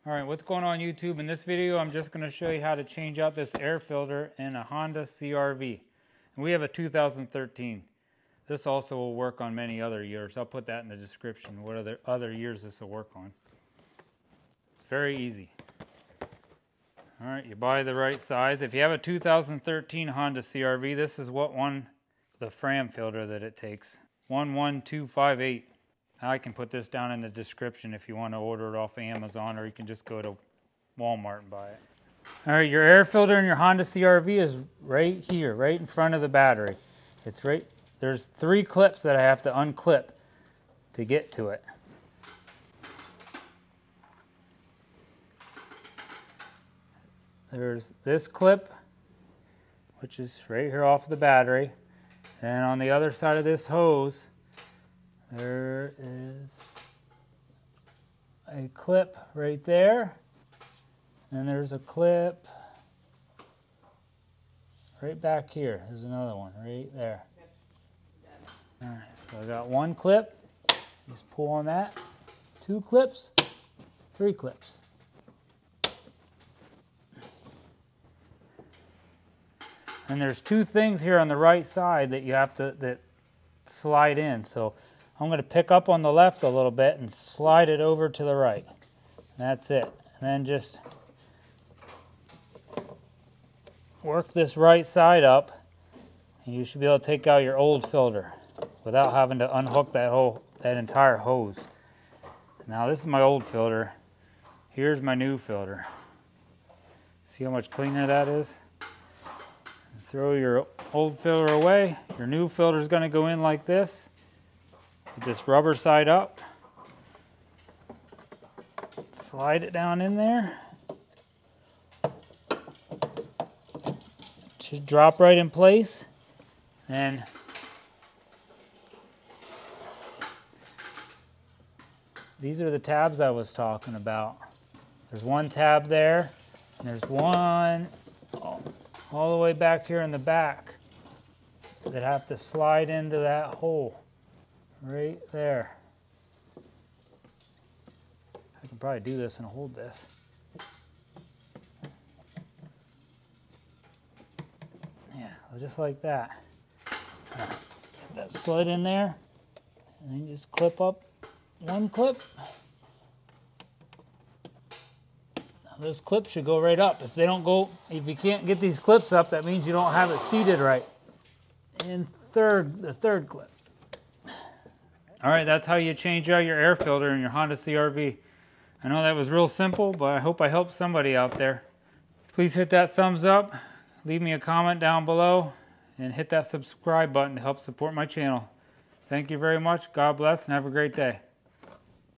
All right, what's going on YouTube? In this video, I'm just going to show you how to change out this air filter in a Honda CRV. And we have a 2013. This also will work on many other years. I'll put that in the description, what other years this will work on. Very easy. All right, you buy the right size. If you have a 2013 Honda CRV, this is what the Fram filter that it takes. 11258. I can put this down in the description if you want to order it off Amazon, or you can just go to Walmart and buy it. All right, your air filter in your Honda CRV is right here, right in front of the battery. It's right, there's 3 clips that I have to unclip to get to it. There's this clip, which is right here off the battery. And on the other side of this hose, there is a clip right there, and there's a clip right back here. There's another one right there. All right, so I got 1 clip. Just pull on that. 2 clips, 3 clips. And there's 2 things here on the right side that you have to slide in. So I'm going to pick up on the left a little bit and slide it over to the right. That's it. And then just work this right side up, and you should be able to take out your old filter without having to unhook that entire hose. Now this is my old filter. Here's my new filter. See how much cleaner that is? Throw your old filter away. Your new filter is going to go in like this. Get this rubber side up. Slide it down in there. It should drop right in place. And these are the tabs I was talking about. There's 1 tab there, and there's one all the way back here in the back that have to slide into that hole right there. I can probably do this and hold this. Yeah, just like that. Get that slid in there, and then just clip up 1 clip. Those clips should go right up. If you can't get these clips up, that means you don't have it seated right. And the third clip. All right, that's how you change out your air filter in your Honda CRV. I know that was real simple, but I hope I helped somebody out there. Please hit that thumbs up, leave me a comment down below, and hit that subscribe button to help support my channel. Thank you very much. God bless, and have a great day.